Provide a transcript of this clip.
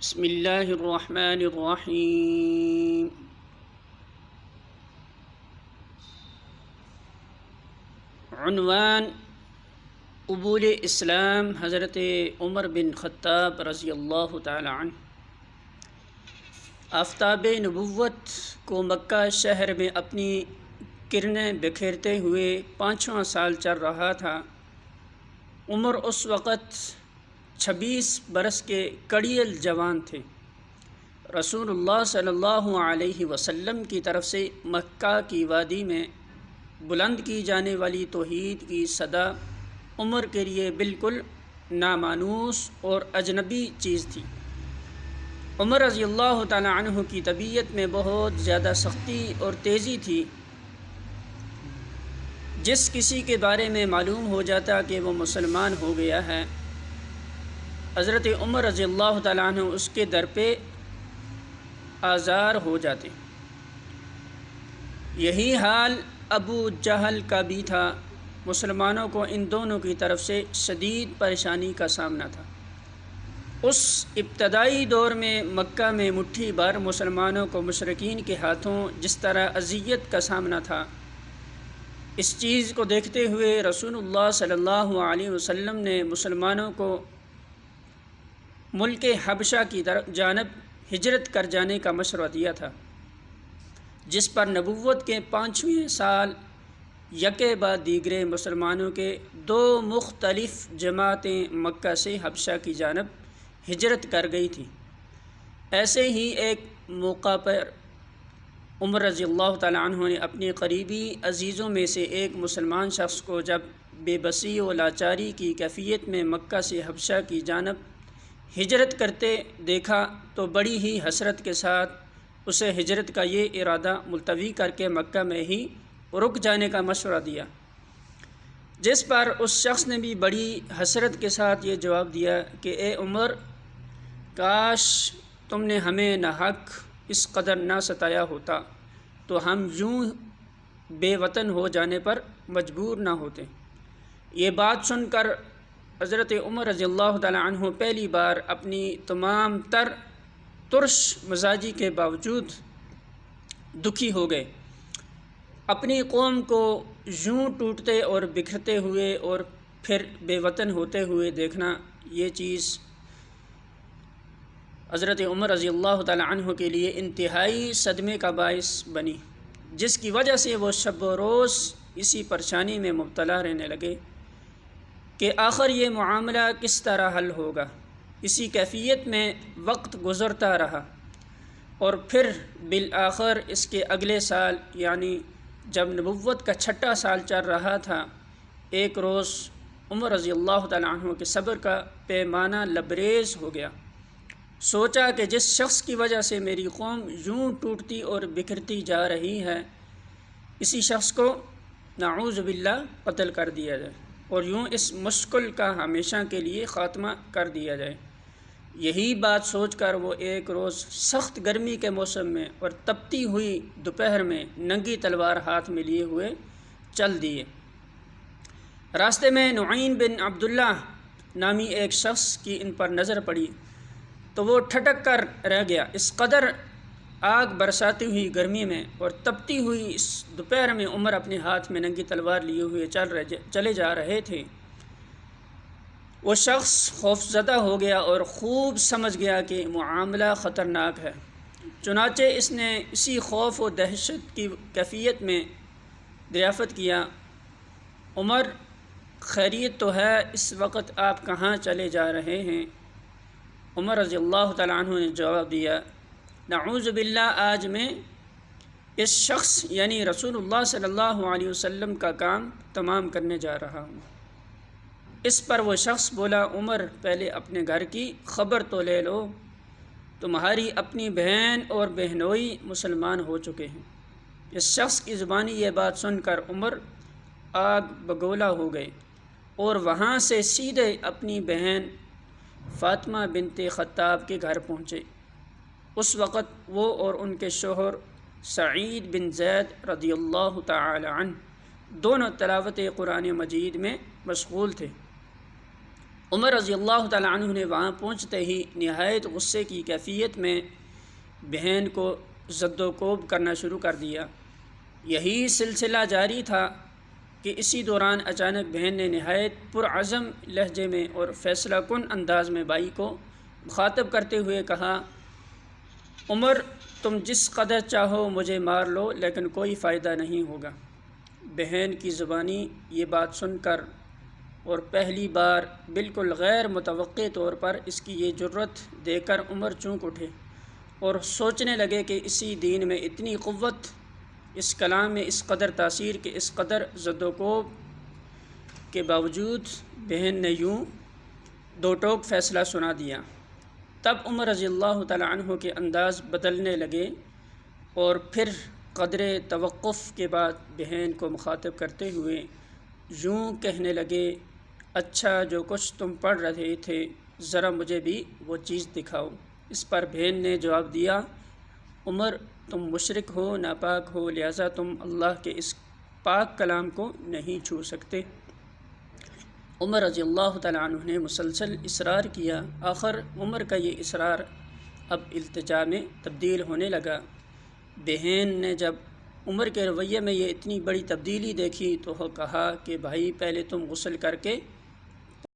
بسم اللہ الرحمن الرحیم۔ عنوان: قبول اسلام حضرت عمر بن خطاب رضی اللہ تعالی عنہ۔ آفتاب نبوت کو مکہ شہر میں اپنی کرنیں بکھیرتے ہوئے 5واں سال چل رہا تھا۔ عمر اس وقت 26 برس کے کڑیل جوان تھے۔ رسول اللہ صلی اللہ علیہ وسلم کی طرف سے مکہ کی وادی میں بلند کی جانے والی توحید کی صدا عمر کے لیے بالکل نامانوس اور اجنبی چیز تھی۔ عمر رضی اللہ تعالی عنہ کی طبیعت میں بہت زیادہ سختی اور تیزی تھی۔ جس کسی کے بارے میں معلوم ہو جاتا کہ وہ مسلمان ہو گیا ہے، حضرت عمر رضی اللہ تعالیٰ عنہ اس کے در پہ آزار ہو جاتے۔ یہی حال ابو جہل کا بھی تھا۔ مسلمانوں کو ان دونوں کی طرف سے شدید پریشانی کا سامنا تھا۔ اس ابتدائی دور میں مکہ میں مٹھی بھر مسلمانوں کو مشرکین کے ہاتھوں جس طرح اذیت کا سامنا تھا، اس چیز کو دیکھتے ہوئے رسول اللہ صلی اللہ علیہ وسلم نے مسلمانوں کو ملک حبشہ کی جانب ہجرت کر جانے کا مشورہ دیا تھا، جس پر نبوت کے 5ویں سال یکے بعد دیگرے مسلمانوں کے 2 مختلف جماعتیں مکہ سے حبشہ کی جانب ہجرت کر گئی تھیں۔ ایسے ہی ایک موقع پر عمر رضی اللہ تعالی عنہ نے اپنے قریبی عزیزوں میں سے ایک مسلمان شخص کو جب بے بسی و لاچاری کی کیفیت میں مکہ سے حبشہ کی جانب ہجرت کرتے دیکھا تو بڑی ہی حسرت کے ساتھ اسے ہجرت کا یہ ارادہ ملتوی کر کے مکہ میں ہی رک جانے کا مشورہ دیا، جس پر اس شخص نے بھی بڑی حسرت کے ساتھ یہ جواب دیا کہ اے عمر، کاش تم نے ہمیں ناحق اس قدر نہ ستایا ہوتا تو ہم یوں بے وطن ہو جانے پر مجبور نہ ہوتے۔ یہ بات سن کر حضرت عمر رضی اللہ تعالی عنہ پہلی بار اپنی تمام تر ترش مزاجی کے باوجود دکھی ہو گئے۔ اپنی قوم کو یوں ٹوٹتے اور بکھرتے ہوئے اور پھر بے وطن ہوتے ہوئے دیکھنا، یہ چیز حضرت عمر رضی اللہ تعالی عنہ کے لیے انتہائی صدمے کا باعث بنی، جس کی وجہ سے وہ شب و روز اسی پریشانی میں مبتلا رہنے لگے کہ آخر یہ معاملہ کس طرح حل ہوگا۔ اسی کیفیت میں وقت گزرتا رہا اور پھر بالآخر اس کے اگلے سال، یعنی جب نبوت کا 6واں سال چل رہا تھا، ایک روز عمر رضی اللہ تعالی عنہ کے صبر کا پیمانہ لبریز ہو گیا۔ سوچا کہ جس شخص کی وجہ سے میری قوم یوں ٹوٹتی اور بکھرتی جا رہی ہے، اسی شخص کو نعوذ باللہ قتل کر دیا جائے اور یوں اس مشکل کا ہمیشہ کے لیے خاتمہ کر دیا جائے۔ یہی بات سوچ کر وہ ایک روز سخت گرمی کے موسم میں اور تپتی ہوئی دوپہر میں ننگی تلوار ہاتھ میں لیے ہوئے چل دیے۔ راستے میں نعیم بن عبداللہ نامی ایک شخص کی ان پر نظر پڑی تو وہ ٹھٹک کر رہ گیا۔ اس قدر آگ برساتی ہوئی گرمی میں اور تپتی ہوئی اس دوپہر میں عمر اپنے ہاتھ میں ننگی تلوار لیے ہوئے چلے جا رہے تھے۔ وہ شخص خوفزدہ ہو گیا اور خوب سمجھ گیا کہ معاملہ خطرناک ہے، چنانچہ اس نے اسی خوف و دہشت کی کیفیت میں دریافت کیا، عمر خیریت تو ہے؟ اس وقت آپ کہاں چلے جا رہے ہیں؟ عمر رضی اللہ تعالی عنہ نے جواب دیا، نعوذ باللہ، آج میں اس شخص یعنی رسول اللہ صلی اللہ علیہ وسلم کا کام تمام کرنے جا رہا ہوں۔ اس پر وہ شخص بولا، عمر پہلے اپنے گھر کی خبر تو لے لو، تمہاری اپنی بہن اور بہنوئی مسلمان ہو چکے ہیں۔ اس شخص کی زبانی یہ بات سن کر عمر آگ بگولا ہو گئے اور وہاں سے سیدھے اپنی بہن فاطمہ بنت خطاب کے گھر پہنچے۔ اس وقت وہ اور ان کے شوہر سعید بن زید رضی اللہ تعالی عنہ دونوں تلاوت قرآن مجید میں مشغول تھے۔ عمر رضی اللہ تعالیٰ عنہ نے وہاں پہنچتے ہی نہایت غصے کی کیفیت میں بہن کو زد و کوب کرنا شروع کر دیا۔ یہی سلسلہ جاری تھا کہ اسی دوران اچانک بہن نے نہایت پرعزم لہجے میں اور فیصلہ کن انداز میں بھائی کو مخاطب کرتے ہوئے کہا، عمر، تم جس قدر چاہو مجھے مار لو لیکن کوئی فائدہ نہیں ہوگا۔ بہن کی زبانی یہ بات سن کر اور پہلی بار بالکل غیر متوقع طور پر اس کی یہ جرت دیکھ کر عمر چونک اٹھے اور سوچنے لگے کہ اسی دین میں اتنی قوت، اس کلام میں اس قدر تاثیر کہ اس قدر زد و کوب کے باوجود بہن نے یوں دو ٹوک فیصلہ سنا دیا۔ تب عمر رضی اللہ تعالیٰ عنہ کے انداز بدلنے لگے اور پھر قدر توقف کے بعد بہن کو مخاطب کرتے ہوئے یوں کہنے لگے، اچھا جو کچھ تم پڑھ رہے تھے ذرا مجھے بھی وہ چیز دکھاؤ۔ اس پر بہن نے جواب دیا، عمر، تم مشرک ہو، ناپاک ہو، لہٰذا تم اللہ کے اس پاک کلام کو نہیں چھو سکتے۔ عمر رضی اللہ تعالیٰ عنہ نے مسلسل اصرار کیا۔ آخر عمر کا یہ اصرار اب التجا میں تبدیل ہونے لگا۔ بہن نے جب عمر کے رویے میں یہ اتنی بڑی تبدیلی دیکھی تو کہا کہ بھائی، پہلے تم غسل کر کے